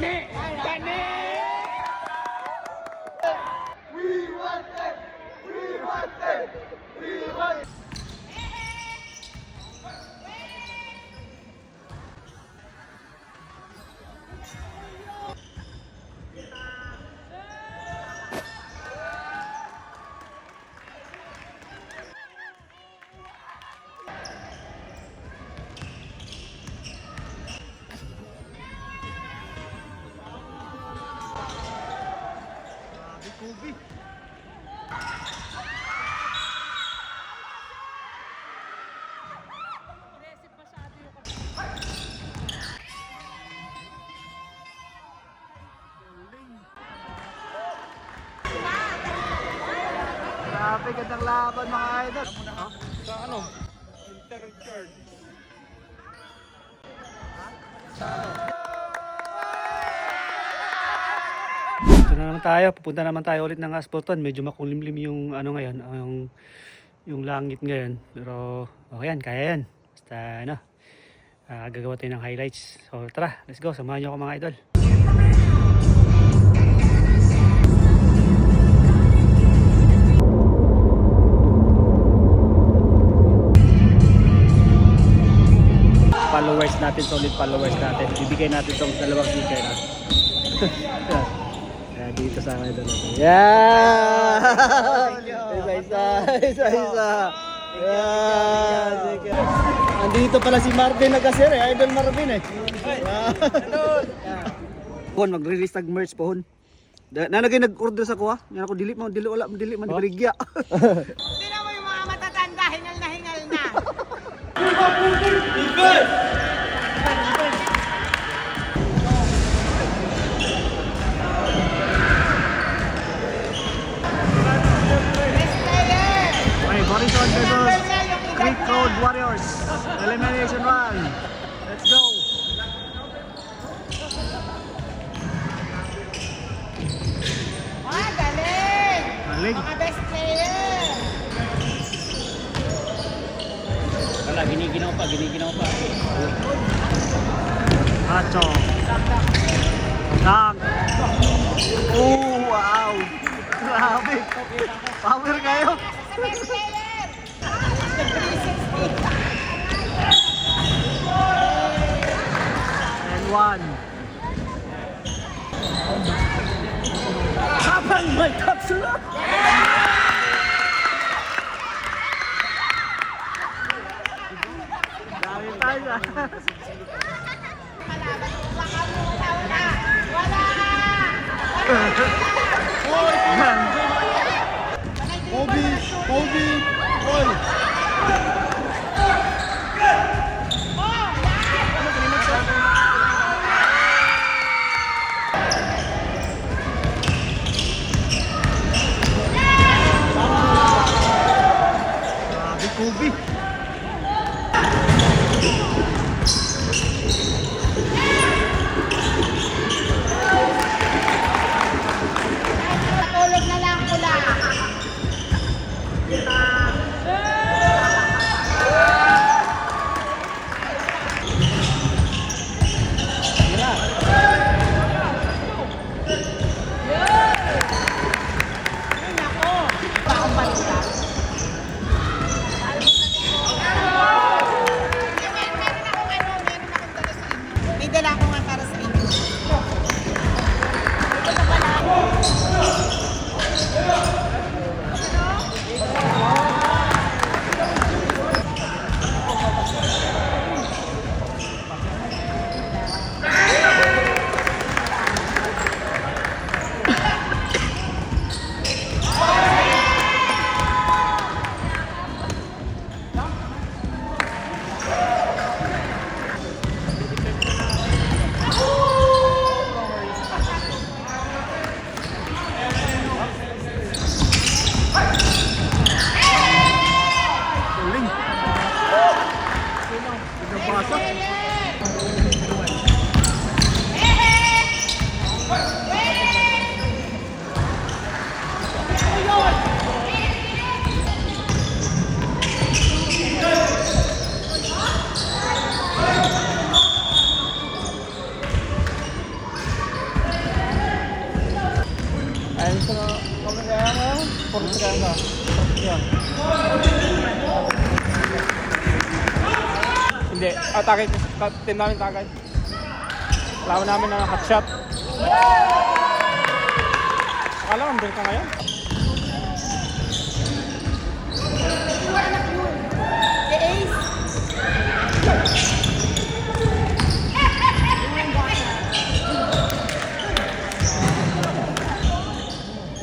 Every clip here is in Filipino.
Gani! Gani! We want it! We want it! We want it! Grabe, gandang laban mga idol. Sa ano? Intercard. Ito na naman tayo, pupunta naman tayo ulit ng Asputon. Medyo makulimlim yung ano ngayon, yung langit ngayon. Pero okay yan, kaya yan. Basta ano, gagawa tayo ng highlights. So tara, let's go, samahan nyo ako mga idol. Followers natin, solid followers natin. Bibigay natin itong dalawang sticker na. Dito sa akin ito natin. Yeah! Isa. Yeah! Sige. Andito pala si Marvin Nagasir eh. Idol Marvin eh. Pohon, mag-release tag merch pohon. Nanagay nag-order sa kuha. Yan ako, dili man berigya. Sino mo yung mga matatanda, hingal na. Okay, Morrison versus Creek Road Warriors. Elimination 1. Let's go. Galing! Galing. Mga best player! Wala, giniginaw pa. Hacho. Tang. Oh, wow. Grabe. Power kayo. Best player! The 360! And 1. Habang may kapsula. Dami tayo. Malaban, baka wala! Wala! Kobe! Oy! Grabe, Kobe. Natulog na lang pula! May dala Hindi. Atake. Team namin tagay. Lawan namin na hot shot. Akala ko, ka ngayon. The ace.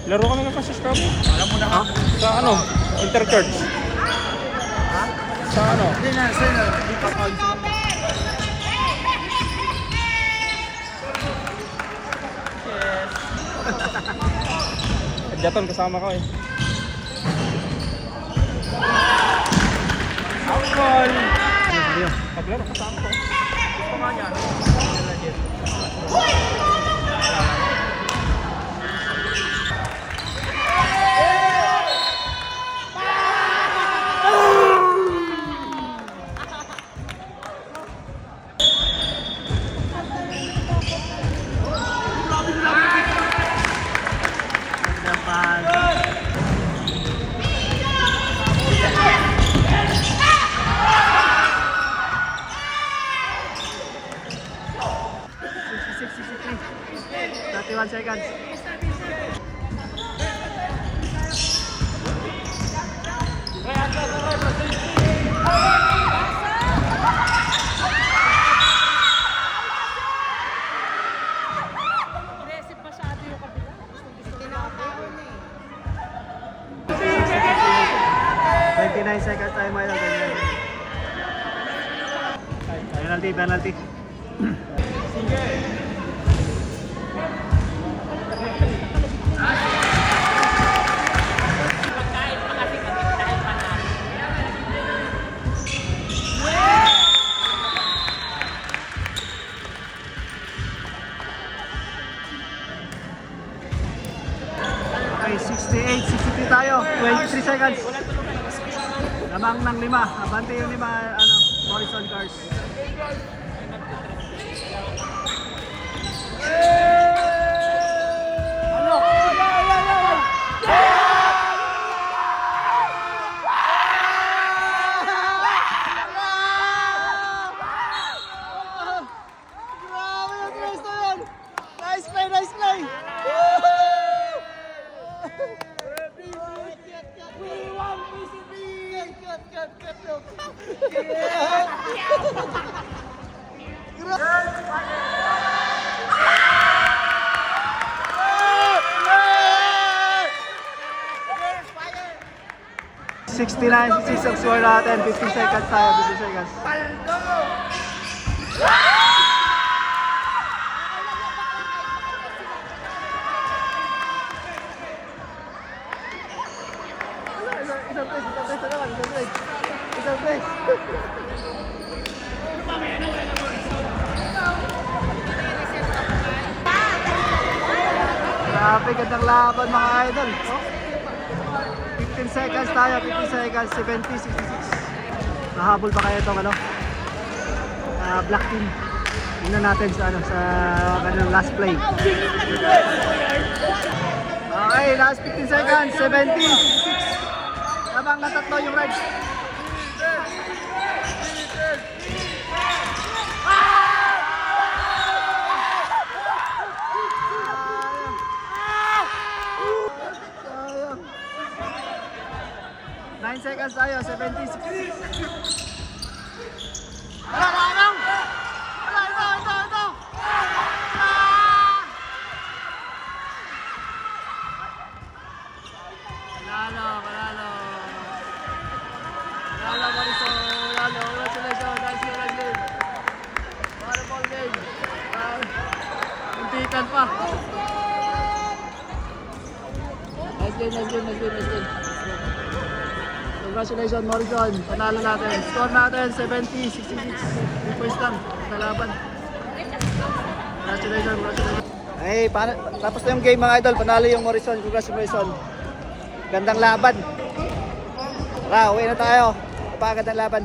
Laro kami ng sa Scrabble. Alam mo na ha? Sa ano? Interchurch. Ha? Sa ano? Hindi na, hindi pa call. Jaton kasama ko eh. Outball! Paglaro kasama ko. Gusto nga niya. Seconds. Aggressive masyado yung kabila. Tinatawin na eh. 29 seconds tayo mga idol. Penalty, penalty. Okay, 68, 63 tayo. 23 seconds. Lamang ng 5. Abante yung 5, ano, Morrison cars. Nice play, nice play! We want PCB! Cut, look! Yeah! 69, 66 score natin. 15 seconds tayo, 15 seconds. Isang place. Grabe, gandang laban mga idol. 15 seconds tayo, 15 seconds, 70, 66. Nahabol pa kaya itong ano? Black team. Tingnan natin sa ano sa kanilang last play. Okay, last 15 seconds, 70, 66. Lamang na tatlo yung Reds. Sayang. 9 seconds tayo, 70, 66. Panalo, Marisol. Panalo, congratulations. Nice game. Volleyball game. Muntikan pa. Nice game. Congratulations, Morrison. Panalo natin. Score natin, 70, 66. 3 points lang sa laban. Congratulations. Hey, tapos na yung game mga idol. Panalo yung Morrison. Congratulations. Gandang laban. Tara, uwi na tayo. Napakagandang laban.